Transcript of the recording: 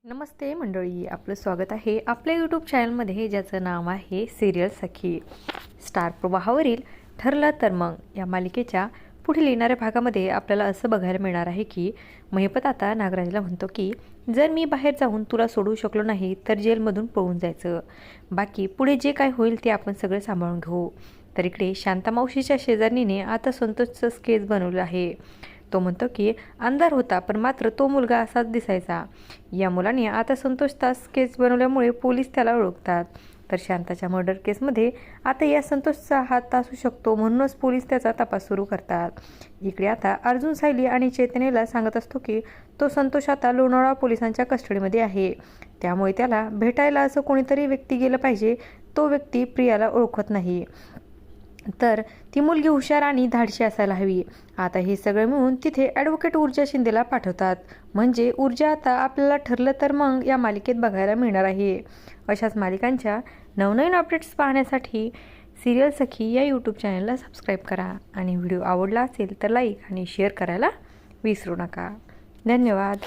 नमस्ते मंडळी, आपलं स्वागत आहे आपल्या यूट्यूब चॅनलमध्ये, ज्याचं नाव आहे सिरियल सखी. स्टार प्रवाहावरील ठरलं तर मग या मालिकेच्या पुढील येणाऱ्या भागामध्ये आपल्याला असं बघायला मिळणार आहे की महिपत आता नागराजला म्हणतो की जर मी बाहेर जाऊन तुला सोडू शकलो नाही तर जेलमधून पळून जायचं, बाकी पुढे जे काय होईल ते आपण सगळं सांभाळून घेऊ. तर इकडे शांतामावशीच्या शेजारणीने आता संतोषचं स्केच बनवलं आहे. तो म्हणतो की अंधार होता पण मात्र तो मुलगा असाच दिसायचा. या मुलाने आता संतोषचा स्केच बनवल्यामुळे पोलीस त्याला ओळखतात. तर शांताच्या मर्डर केसमध्ये आता या संतोषचा हात असू शकतो, म्हणूनच पोलीस त्याचा तपास सुरू करतात. इकडे आता अर्जुन सायली आणि चैतन्यला सांगत असतो की तो संतोष आता लोणावळा पोलिसांच्या कस्टडीमध्ये आहे, त्यामुळे त्याला भेटायला असं कोणीतरी व्यक्ती गेलं पाहिजे. तो व्यक्ती प्रियाला ओळखत नाही, तर ती मुलगी हुशार आणि धाडशी असायला हवी. आता हे सगळं मिळून तिथे ॲडव्होकेट ऊर्जा शिंदेला पाठवतात. म्हणजे ऊर्जा आता आपल्याला ठरलं तर मग या मालिकेत बघायला मिळणार आहे. अशाच मालिकांच्या नवनवीन अपडेट्स पाहण्यासाठी सिरियल सखी या यूट्यूब चॅनलला सबस्क्राईब करा आणि व्हिडिओ आवडला असेल तर लाईक आणि शेअर करायला विसरू नका. धन्यवाद.